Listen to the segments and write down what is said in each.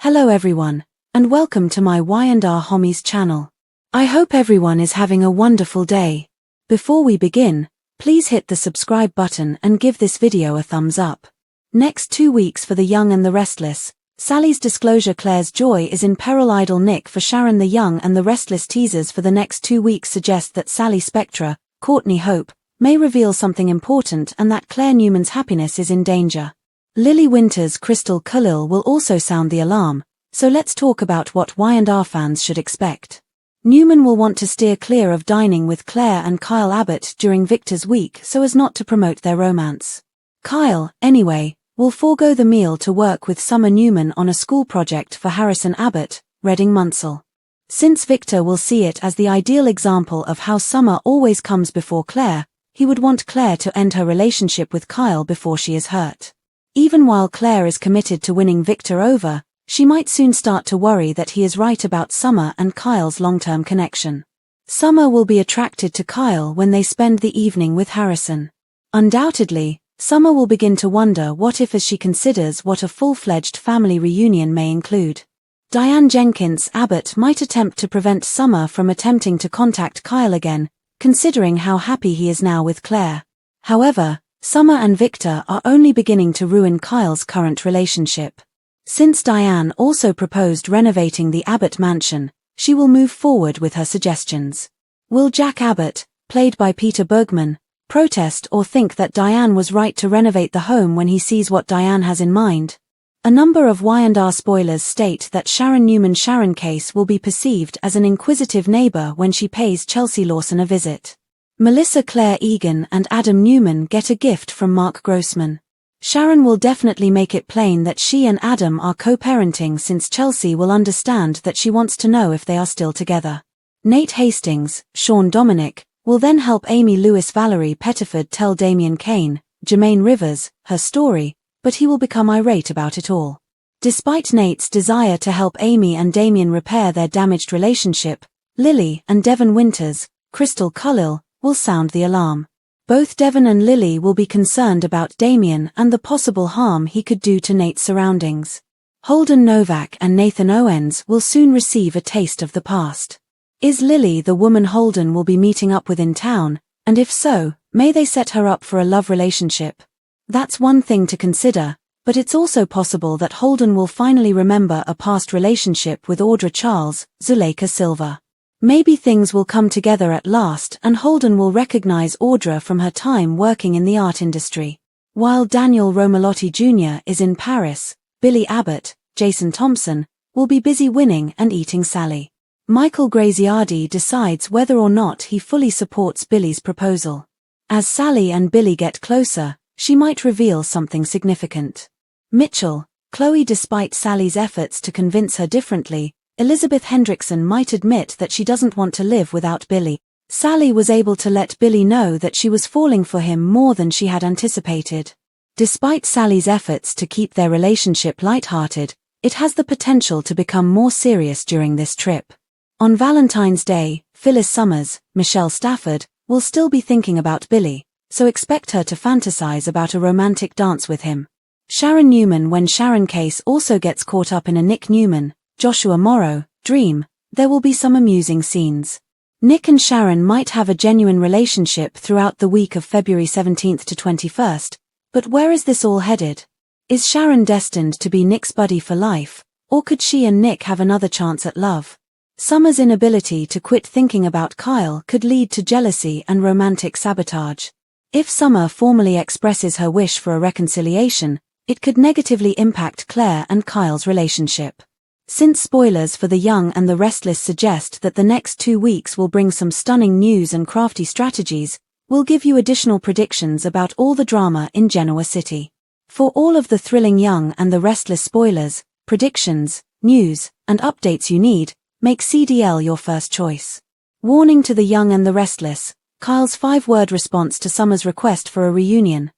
Hello everyone, and welcome to my Y&R Homies channel. I hope everyone is having a wonderful day. Before we begin, please hit the subscribe button and give this video a thumbs up. Next 2 weeks for The Young and the Restless. Sally's disclosure Claire's joy is in peril. Idle Nick for Sharon. The Young and the Restless teasers for the next 2 weeks suggest that Sally Spectra, Courtney Hope, may reveal something important and that Claire Newman's happiness is in danger. Lily Winter's Crystal Khalil will also sound the alarm, so let's talk about what Y&R fans should expect. Newman will want to steer clear of dining with Claire and Kyle Abbott during Victor's week so as not to promote their romance. Kyle, anyway, will forego the meal to work with Summer Newman on a school project for Harrison Abbott, Reading Munsell. Since Victor will see it as the ideal example of how Summer always comes before Claire, he would want Claire to end her relationship with Kyle before she is hurt. Even while Claire is committed to winning Victor over, she might soon start to worry that he is right about Summer and Kyle's long-term connection. Summer will be attracted to Kyle when they spend the evening with Harrison. Undoubtedly, Summer will begin to wonder what if as she considers what a full-fledged family reunion may include. Diane Jenkins Abbott might attempt to prevent Summer from attempting to contact Kyle again, considering how happy he is now with Claire. However, Summer and Victor are only beginning to ruin Kyle's current relationship. Since Diane also proposed renovating the Abbott mansion, she will move forward with her suggestions. Will Jack Abbott, played by Peter Bergman, protest or think that Diane was right to renovate the home when he sees what Diane has in mind? A number of Y&R spoilers state that Sharon Newman's Sharon case will be perceived as an inquisitive neighbor when she pays Chelsea Lawson a visit. Melissa Claire Egan and Adam Newman get a gift from Mark Grossman. Sharon will definitely make it plain that she and Adam are co-parenting, since Chelsea will understand that she wants to know if they are still together. Nate Hastings, Sean Dominic, will then help Amy Lewis Valerie Pettiford tell Damian Kane, Jermaine Rivers, her story, but he will become irate about it all. Despite Nate's desire to help Amy and Damian repair their damaged relationship, Lily and Devon Winters, Crystal Khalil, will sound the alarm. Both Devon and Lily will be concerned about Damian and the possible harm he could do to Nate's surroundings. Holden Novak and Nathan Owens will soon receive a taste of the past. Is Lily the woman Holden will be meeting up with in town, and if so, may they set her up for a love relationship? That's one thing to consider, but it's also possible that Holden will finally remember a past relationship with Audra Charles, Zuleika Silva. Maybe things will come together at last and Holden will recognize Audra from her time working in the art industry. While Daniel Romalotti Jr. is in Paris, Billy Abbott, Jason Thompson, will be busy winning and eating Sally. Michael Graziardi decides whether or not he fully supports Billy's proposal. As Sally and Billy get closer, she might reveal something significant. Mitchell, Chloe. Despite Sally's efforts to convince her differently, Elizabeth Hendrickson might admit that she doesn't want to live without Billy. Sally was able to let Billy know that she was falling for him more than she had anticipated. Despite Sally's efforts to keep their relationship lighthearted, it has the potential to become more serious during this trip. On Valentine's Day, Phyllis Summers, Michelle Stafford, will still be thinking about Billy, so expect her to fantasize about a romantic dance with him. Sharon Newman. When Sharon case also gets caught up in a Nick Newman, Joshua Morrow dream, there will be some amusing scenes. Nick and Sharon might have a genuine relationship throughout the week of February 17th to 21st, but where is this all headed? Is Sharon destined to be Nick's buddy for life, or could she and Nick have another chance at love? Summer's inability to quit thinking about Kyle could lead to jealousy and romantic sabotage. If Summer formally expresses her wish for a reconciliation, it could negatively impact Claire and Kyle's relationship. Since spoilers for The Young and the Restless suggest that the next 2 weeks will bring some stunning news and crafty strategies, we'll give you additional predictions about all the drama in Genoa City. For all of the thrilling Young and the Restless spoilers, predictions, news, and updates you need, make CDL your first choice. Warning to The Young and the Restless, Kyle's 5-word response to Summer's request for a reunion.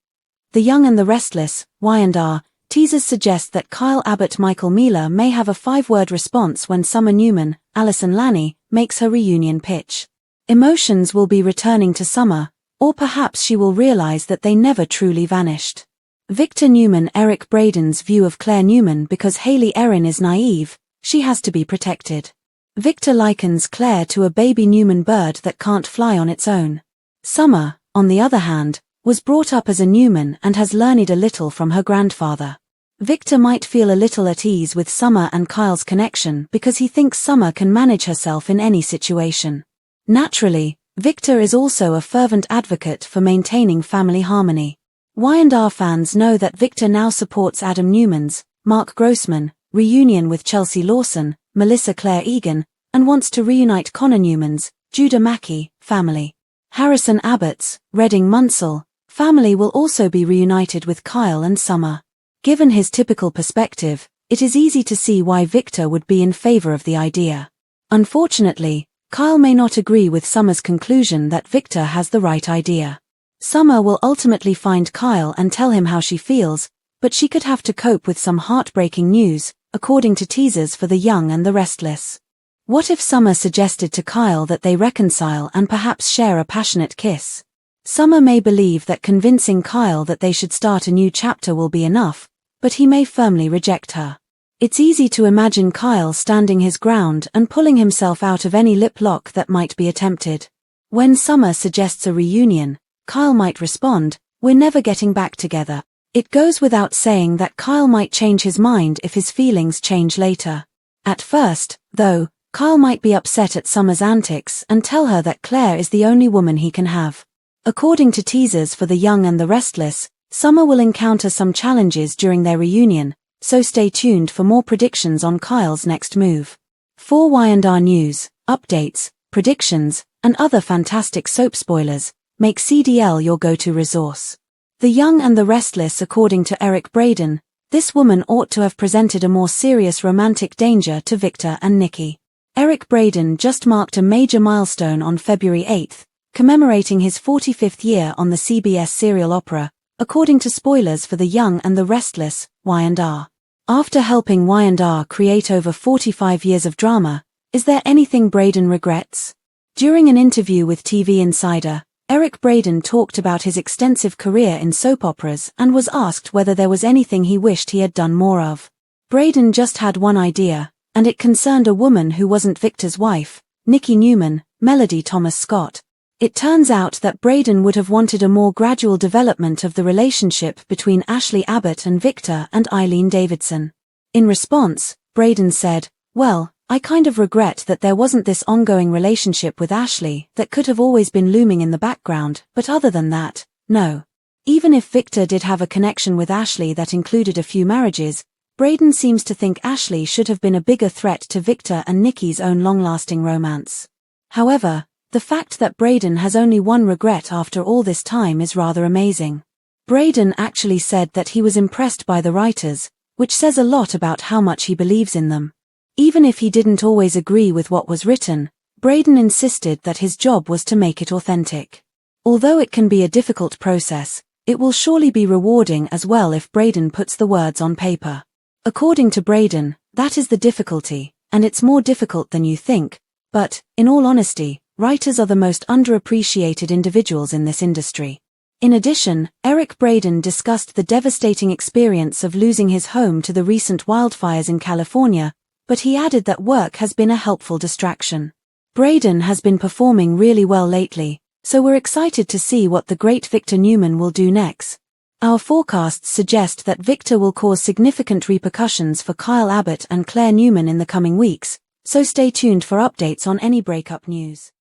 The Young and the Restless, Y&R, teasers suggest that Kyle Abbott Michael Miller may have a 5-word response when Summer Newman, Allison Lanny, makes her reunion pitch. Emotions will be returning to Summer, or perhaps she will realize that they never truly vanished. Victor Newman. Eric Braden's view of Claire Newman. Because Hayley Erin is naive, she has to be protected. Victor likens Claire to a baby Newman bird that can't fly on its own. Summer, on the other hand, was brought up as a Newman and has learned a little from her grandfather. Victor might feel a little at ease with Summer and Kyle's connection because he thinks Summer can manage herself in any situation. Naturally, Victor is also a fervent advocate for maintaining family harmony. Y&R fans know that Victor now supports Adam Newman's, Mark Grossman, reunion with Chelsea Lawson, Melissa Claire Egan, and wants to reunite Connor Newman's, Judah Mackey, family. Harrison Abbott's, Redding Munsell, family will also be reunited with Kyle and Summer. Given his typical perspective, it is easy to see why Victor would be in favor of the idea. Unfortunately, Kyle may not agree with Summer's conclusion that Victor has the right idea. Summer will ultimately find Kyle and tell him how she feels, but she could have to cope with some heartbreaking news, according to teasers for The Young and the Restless. What if Summer suggested to Kyle that they reconcile and perhaps share a passionate kiss? Summer may believe that convincing Kyle that they should start a new chapter will be enough, but he may firmly reject her. It's easy to imagine Kyle standing his ground and pulling himself out of any lip lock that might be attempted. When Summer suggests a reunion, Kyle might respond, "We're never getting back together." It goes without saying that Kyle might change his mind if his feelings change later. At first, though, Kyle might be upset at Summer's antics and tell her that Claire is the only woman he can have. According to teasers for The Young and the Restless, Summer will encounter some challenges during their reunion, so stay tuned for more predictions on Kyle's next move. For Y&R news, updates, predictions, and other fantastic soap spoilers, make CDL your go-to resource. The Young and the Restless. According to Eric Braden, this woman ought to have presented a more serious romantic danger to Victor and Nikki. Eric Braden just marked a major milestone on February 8th, commemorating his 45th year on the CBS serial opera, according to spoilers for The Young and the Restless, Y&R. After helping Y&R create over 45 years of drama, is there anything Braden regrets? During an interview with TV Insider, Eric Braden talked about his extensive career in soap operas and was asked whether there was anything he wished he had done more of. Braden just had one idea, and it concerned a woman who wasn't Victor's wife, Nikki Newman, Melody Thomas Scott. It turns out that Braden would have wanted a more gradual development of the relationship between Ashley Abbott and Victor and Eileen Davidson. In response, Braden said, "Well, I kind of regret that there wasn't this ongoing relationship with Ashley that could have always been looming in the background, but other than that, no." Even if Victor did have a connection with Ashley that included a few marriages, Braden seems to think Ashley should have been a bigger threat to Victor and Nikki's own long-lasting romance. However, the fact that Braden has only one regret after all this time is rather amazing. Braden actually said that he was impressed by the writers, which says a lot about how much he believes in them. Even if he didn't always agree with what was written, Braden insisted that his job was to make it authentic. Although it can be a difficult process, it will surely be rewarding as well if Braden puts the words on paper. According to Braden, that is the difficulty, and it's more difficult than you think, but, in all honesty, writers are the most underappreciated individuals in this industry. In addition, Eric Braden discussed the devastating experience of losing his home to the recent wildfires in California, but he added that work has been a helpful distraction. Braden has been performing really well lately, so we're excited to see what the great Victor Newman will do next. Our forecasts suggest that Victor will cause significant repercussions for Kyle Abbott and Claire Newman in the coming weeks, so stay tuned for updates on any breakup news.